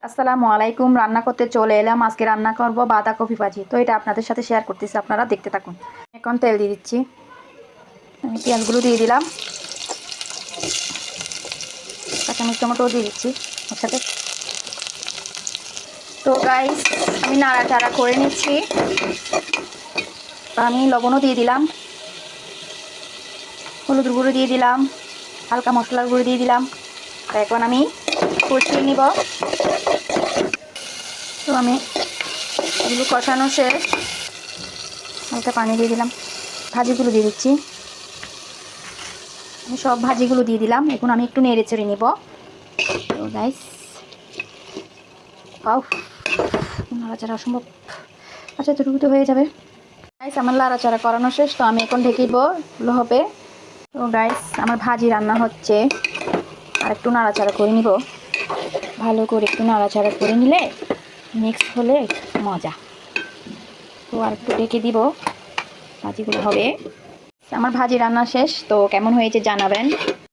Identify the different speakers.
Speaker 1: আসসালামু আলাইকুম। রান্না করতে চলে এলাম। আজকে রান্না করব বাঁধাকপি ভাজি। তো এটা আপনাদের সাথে শেয়ার করতেছি, আপনারা দেখতে থাকুন। এখন তেল দিয়ে দিচ্ছি, আমি পেঁয়াজগুলো দিয়ে দিলাম, কাঁচামরিচ টমেটো দিয়ে দিচ্ছি ওর সাথে। তো গাইস, আমি নাড়াচাড়া করে নিচ্ছি। আমি লবণও দিয়ে দিলাম, হলুদ গুঁড়ো দিয়ে দিলাম, হালকা মশলার গুঁড়ো দিয়ে দিলাম। তো এখন আমি কষিয়ে নিব। তো আমি এগুলো কষানো শেষ, হালকা পানি দিয়ে দিলাম, ভাজিগুলো দিয়ে দিচ্ছি। আমি সব ভাজিগুলো দিয়ে দিলাম। এখন আমি একটু নেড়ে চেড়ে নিব। তো গাইস, নাড়াচাড়া অসম্ভব। আচ্ছা, এতটুকু তো হয়ে যাবে। গাইস, আমার নাড়াচাড়া করানো শেষ। তো আমি এখন ঢেকে দিব, ভালো হবে। তো গাইস, আমার ভাজি রান্না হচ্ছে, আর একটু নাড়াচাড়া করে নিব। ভালো করে একটু নাড়াচাড়া করে নিলে মিক্স হলে মজা। তো আর একটু ঢেকে দিব, ভাজিগুলো হবে। আমার ভাজি রান্না শেষ। তো কেমন হয়েছে জানাবেন।